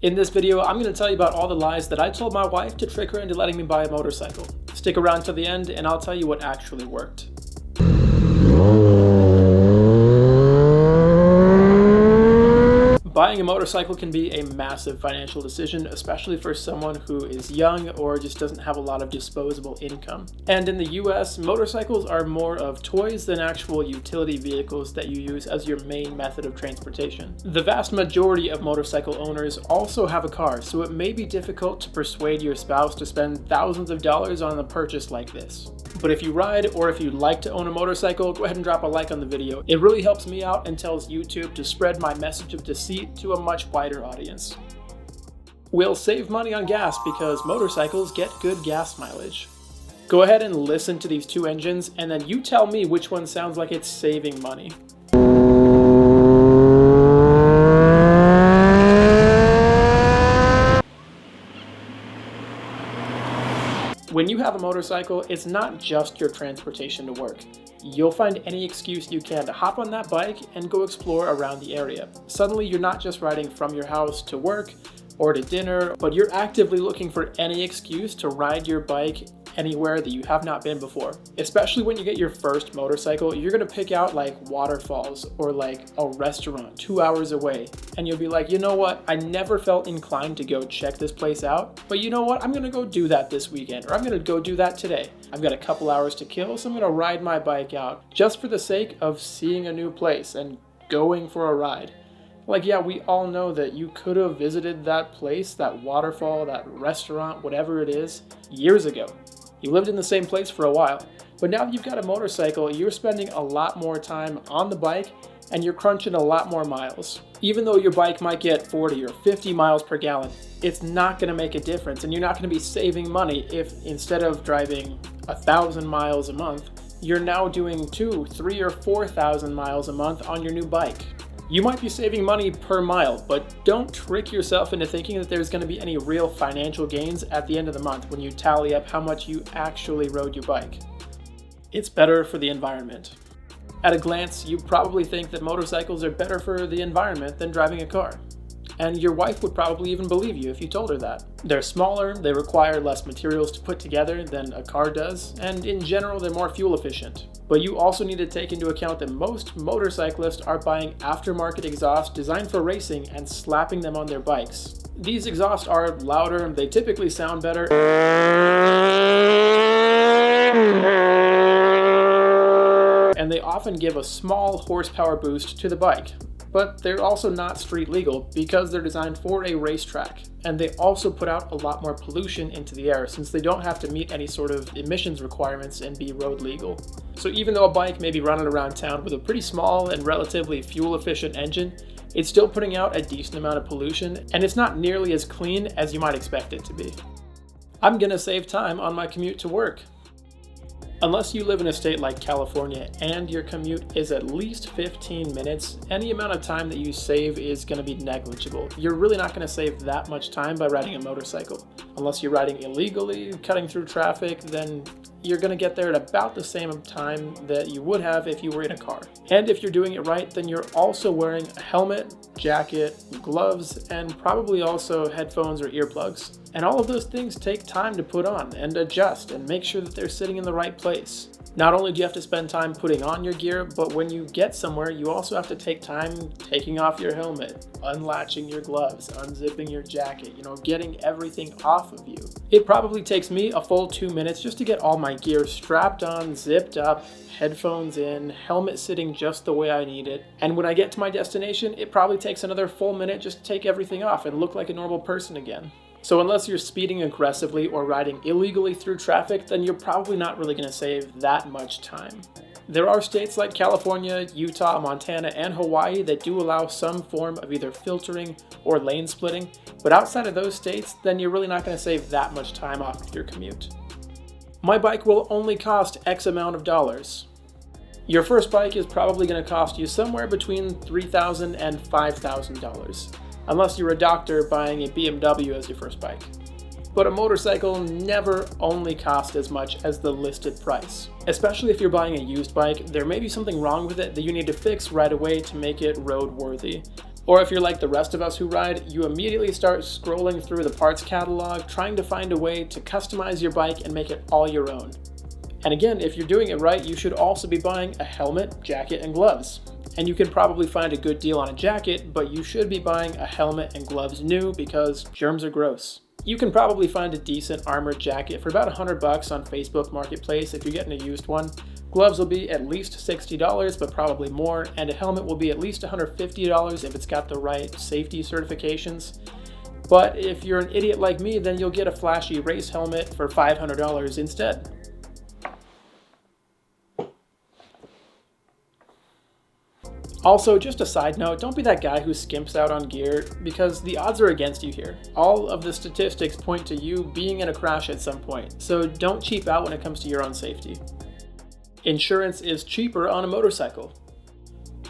In this video, I'm going to tell you about all the lies that I told my wife to trick her into letting me buy a motorcycle. Stick around till the end and I'll tell you what actually worked. Buying a motorcycle can be a massive financial decision, especially for someone who is young or just doesn't have a lot of disposable income. And in the US, motorcycles are more of toys than actual utility vehicles that you use as your main method of transportation. The vast majority of motorcycle owners also have a car, so it may be difficult to persuade your spouse to spend thousands of dollars on a purchase like this. But if you ride or if you'd like to own a motorcycle, go ahead and drop a like on the video. It really helps me out and tells YouTube to spread my message of deceit to a much wider audience. We'll save money on gas because motorcycles get good gas mileage. Go ahead and listen to these two engines and then you tell me which one sounds like it's saving money. When you have a motorcycle, it's not just your transportation to work. You'll find any excuse you can to hop on that bike and go explore around the area. Suddenly, you're not just riding from your house to work or to dinner, but you're actively looking for any excuse to ride your bike anywhere that you have not been before. Especially when you get your first motorcycle, you're gonna pick out like waterfalls or like a restaurant 2 hours away. And you'll be like, you know what? I never felt inclined to go check this place out, but you know what? I'm gonna go do that this weekend, or I'm gonna go do that today. I've got a couple hours to kill, so I'm gonna ride my bike out just for the sake of seeing a new place and going for a ride. Like, yeah, we all know that you could have visited that place, that waterfall, that restaurant, whatever it is, years ago. You lived in the same place for a while, but now that you've got a motorcycle, you're spending a lot more time on the bike and you're crunching a lot more miles. Even though your bike might get 40 or 50 miles per gallon, it's not gonna make a difference and you're not gonna be saving money if instead of driving 1,000 miles a month, you're now doing 2,000, 3,000, or 4,000 miles a month on your new bike. You might be saving money per mile, but don't trick yourself into thinking that there's going to be any real financial gains at the end of the month when you tally up how much you actually rode your bike. It's better for the environment. At a glance, you probably think that motorcycles are better for the environment than driving a car. And your wife would probably even believe you if you told her that. They're smaller, they require less materials to put together than a car does, and in general they're more fuel efficient. But you also need to take into account that most motorcyclists are buying aftermarket exhaust designed for racing and slapping them on their bikes. These exhausts are louder, they typically sound better, and they often give a small horsepower boost to the bike. But they're also not street legal because they're designed for a racetrack. And they also put out a lot more pollution into the air since they don't have to meet any sort of emissions requirements and be road legal. So even though a bike may be running around town with a pretty small and relatively fuel efficient engine, it's still putting out a decent amount of pollution and it's not nearly as clean as you might expect it to be. I'm gonna save time on my commute to work. Unless you live in a state like California and your commute is at least 15 minutes, any amount of time that you save is going to be negligible. You're really not going to save that much time by riding a motorcycle. Unless you're riding illegally, cutting through traffic, then you're going to get there at about the same time that you would have if you were in a car. And if you're doing it right, then you're also wearing a helmet, jacket, gloves, and probably also headphones or earplugs. And all of those things take time to put on and adjust and make sure that they're sitting in the right place. Not only do you have to spend time putting on your gear, but when you get somewhere, you also have to take time taking off your helmet, unlatching your gloves, unzipping your jacket, getting everything off of you. It probably takes me a full 2 minutes just to get all my gear strapped on, zipped up, headphones in, helmet sitting just the way I need it. And when I get to my destination, it probably takes another full minute just to take everything off and look like a normal person again. So unless you're speeding aggressively or riding illegally through traffic, then you're probably not really going to save that much time. There are states like California, Utah, Montana, and Hawaii that do allow some form of either filtering or lane splitting, but outside of those states, then you're really not going to save that much time off of your commute. My bike will only cost X amount of dollars. Your first bike is probably going to cost you somewhere between $3,000 and $5,000. Unless you're a doctor buying a BMW as your first bike. But a motorcycle never only costs as much as the listed price. Especially if you're buying a used bike, there may be something wrong with it that you need to fix right away to make it roadworthy. Or if you're like the rest of us who ride, you immediately start scrolling through the parts catalog, trying to find a way to customize your bike and make it all your own. And again, if you're doing it right, you should also be buying a helmet, jacket, and gloves. And you can probably find a good deal on a jacket, but you should be buying a helmet and gloves new because germs are gross. You can probably find a decent armored jacket for about $100 on Facebook Marketplace if you're getting a used one. Gloves will be at least $60, but probably more, and a helmet will be at least $150 if it's got the right safety certifications. But if you're an idiot like me, then you'll get a flashy race helmet for $500 instead. Also, just a side note, don't be that guy who skimps out on gear, because the odds are against you here. All of the statistics point to you being in a crash at some point, so don't cheap out when it comes to your own safety. Insurance is cheaper on a motorcycle.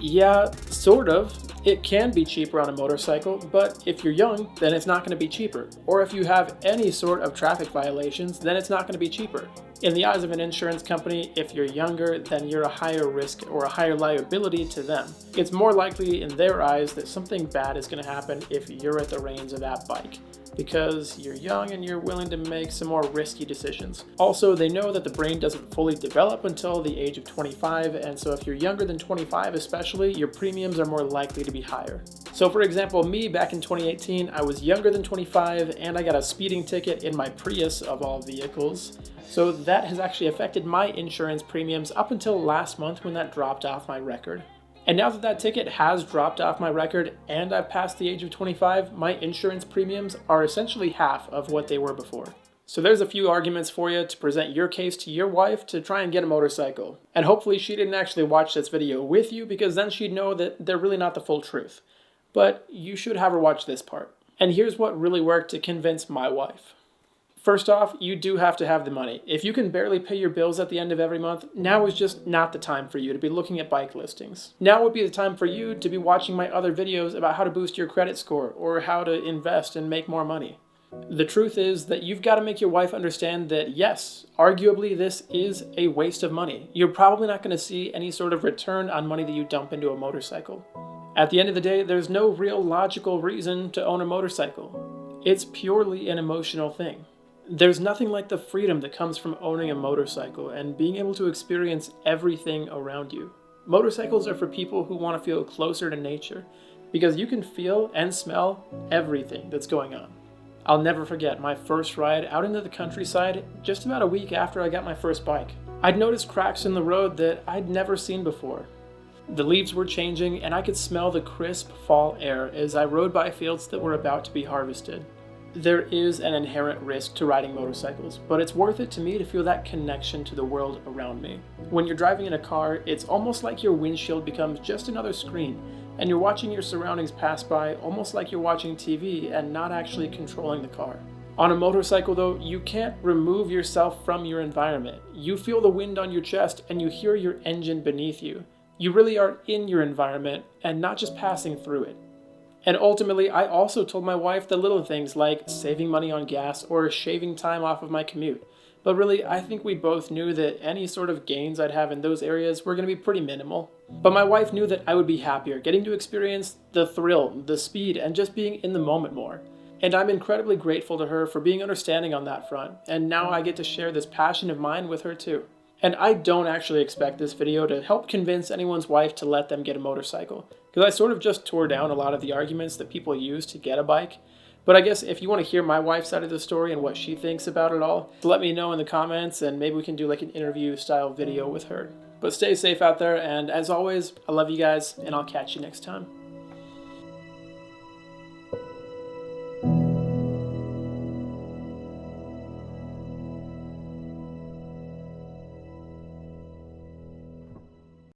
Yeah, sort of. It can be cheaper on a motorcycle, but if you're young, then it's not going to be cheaper. Or if you have any sort of traffic violations, then it's not going to be cheaper. In the eyes of an insurance company, if you're younger, then you're a higher risk or a higher liability to them. It's more likely in their eyes that something bad is going to happen if you're at the reins of that bike, because you're young and you're willing to make some more risky decisions. Also, they know that the brain doesn't fully develop until the age of 25, and so if you're younger than 25 especially, your premiums are more likely to be higher. So for example, me back in 2018, I was younger than 25 and I got a speeding ticket in my Prius of all vehicles. So that has actually affected my insurance premiums up until last month when that dropped off my record. And now that that ticket has dropped off my record and I've passed the age of 25, my insurance premiums are essentially half of what they were before. So there's a few arguments for you to present your case to your wife to try and get a motorcycle. And hopefully she didn't actually watch this video with you, because then she'd know that they're really not the full truth. But you should have her watch this part. And here's what really worked to convince my wife. First off, you do have to have the money. If you can barely pay your bills at the end of every month, now is just not the time for you to be looking at bike listings. Now would be the time for you to be watching my other videos about how to boost your credit score or how to invest and make more money. The truth is that you've got to make your wife understand that yes, arguably this is a waste of money. You're probably not going to see any sort of return on money that you dump into a motorcycle. At the end of the day, there's no real logical reason to own a motorcycle. It's purely an emotional thing. There's nothing like the freedom that comes from owning a motorcycle and being able to experience everything around you. Motorcycles are for people who want to feel closer to nature, because you can feel and smell everything that's going on. I'll never forget my first ride out into the countryside just about a week after I got my first bike. I'd noticed cracks in the road that I'd never seen before. The leaves were changing and I could smell the crisp fall air as I rode by fields that were about to be harvested. There is an inherent risk to riding motorcycles, but it's worth it to me to feel that connection to the world around me. When you're driving in a car, it's almost like your windshield becomes just another screen, and you're watching your surroundings pass by almost like you're watching TV and not actually controlling the car. On a motorcycle though, you can't remove yourself from your environment. You feel the wind on your chest and you hear your engine beneath you. You really are in your environment and not just passing through it. And ultimately, I also told my wife the little things like saving money on gas or shaving time off of my commute. But really, I think we both knew that any sort of gains I'd have in those areas were going to be pretty minimal. But my wife knew that I would be happier getting to experience the thrill, the speed, and just being in the moment more. And I'm incredibly grateful to her for being understanding on that front. And now I get to share this passion of mine with her too. And I don't actually expect this video to help convince anyone's wife to let them get a motorcycle, because I sort of just tore down a lot of the arguments that people use to get a bike. But I guess if you want to hear my wife's side of the story and what she thinks about it all, let me know in the comments and maybe we can do like an interview style video with her. But stay safe out there, and as always, I love you guys and I'll catch you next time.